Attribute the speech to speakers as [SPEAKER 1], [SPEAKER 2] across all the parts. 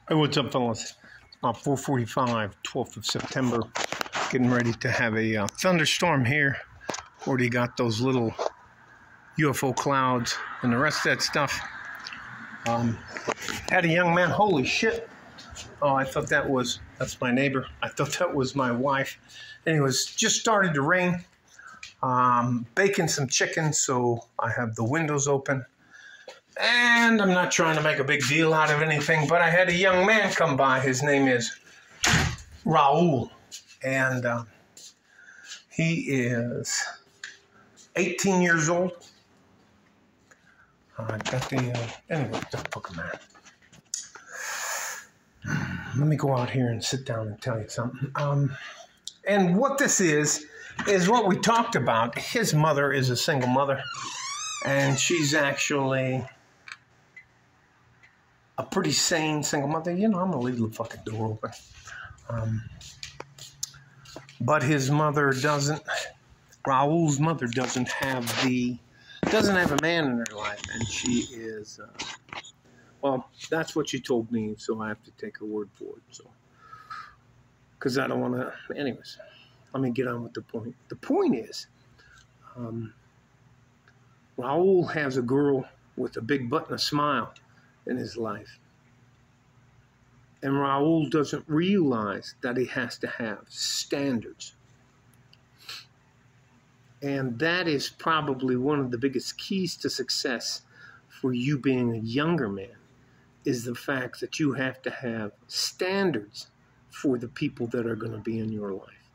[SPEAKER 1] Hey, what's up, fellas? It's about 4:45, 12th of September. Getting ready to have a thunderstorm here. Already got those little UFO clouds and the rest of that stuff. Had a young man, holy shit. Oh, I thought that's my neighbor. I thought that was my wife. Anyways, just started to rain. Baking some chicken, so I have the windows open. And I'm not trying to make a big deal out of anything, but I had a young man come by. His name is Raul, and he is 18 years old. Anyway, just book him out. Let me go out here and sit down and tell you something. And what this is what we talked about. His mother is a single mother, and she's actually a pretty sane single mother. You know, I'm going to leave the fucking door open. But his mother Raul's mother doesn't have a man in her life. And she is, well, that's what she told me, so I have to take her word for it. So, because I don't want to, anyways, let me get on with the point. The point is, Raul has a girl with a big butt and a smile in his life. And Raul doesn't realize that he has to have standards. And that is probably one of the biggest keys to success for you being a younger man, is the fact that you have to have standards for the people that are going to be in your life.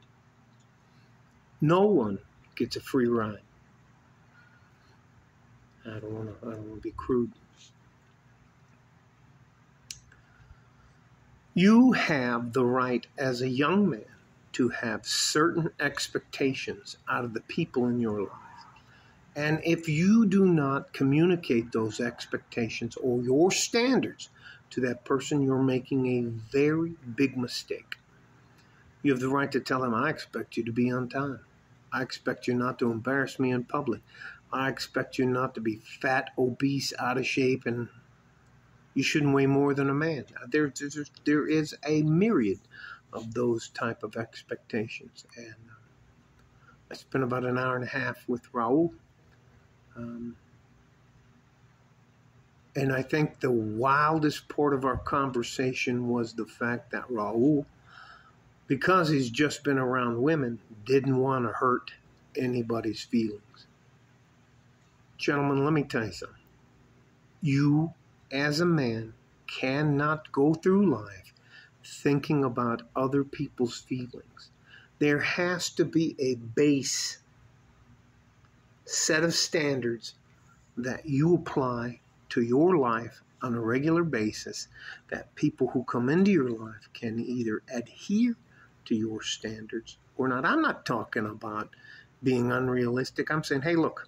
[SPEAKER 1] No one gets a free ride. I don't want to be crude. You have the right as a young man to have certain expectations out of the people in your life. And if you do not communicate those expectations or your standards to that person, you're making a very big mistake. You have the right to tell them, I expect you to be on time. I expect you not to embarrass me in public. I expect you not to be fat, obese, out of shape, and you shouldn't weigh more than a man. There is a myriad of those type of expectations. And I spent about an hour and a half with Raul. And I think the wildest part of our conversation was the fact that Raul, because he's just been around women, didn't want to hurt anybody's feelings. Gentlemen, let me tell you something. You, as a man, cannot go through life thinking about other people's feelings. There has to be a base set of standards that you apply to your life on a regular basis, that people who come into your life can either adhere to your standards or not. I'm not talking about being unrealistic. I'm saying, hey, look,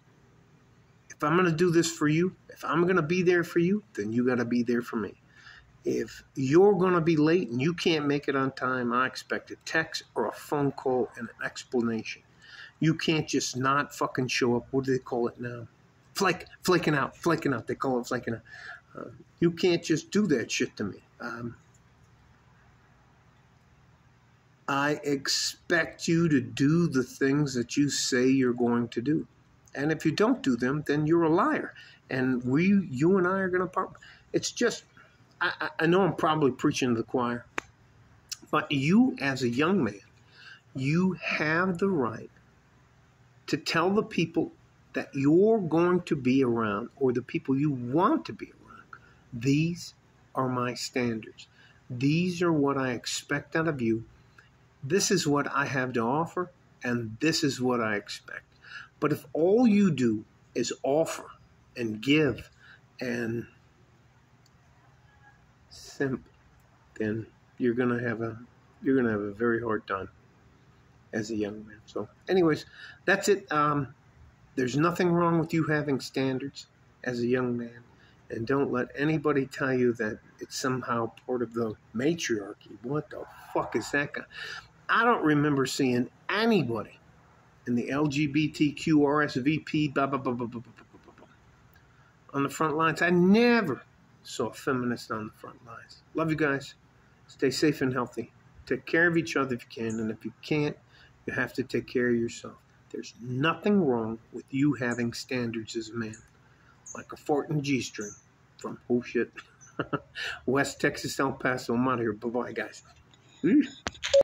[SPEAKER 1] if I'm going to do this for you, if I'm going to be there for you, then you got to be there for me. If you're going to be late and you can't make it on time, I expect a text or a phone call and an explanation. You can't just not fucking show up. What do they call it now? Flaking out. They call it flaking out. You can't just do that shit to me. I expect you to do the things that you say you're going to do. And if you don't do them, then you're a liar. And you and I are going to part. It's just, I know I'm probably preaching to the choir, but you as a young man, you have the right to tell the people that you're going to be around, or the people you want to be around, these are my standards. These are what I expect out of you. This is what I have to offer, and this is what I expect. But if all you do is offer and give and simp, then you're gonna have a very hard time as a young man. So, anyways, that's it. There's nothing wrong with you having standards as a young man, and don't let anybody tell you that it's somehow part of the matriarchy. What the fuck is that guy? I don't remember seeing anybody in the LGBTQ RSVP on the front lines. I never So a feminist on the front lines. Love you guys. Stay safe and healthy. Take care of each other if you can. And if you can't, you have to take care of yourself. There's nothing wrong with you having standards as a man. Like a fort and G-string from, oh shit, West Texas, El Paso. I'm out of here. Bye-bye, guys.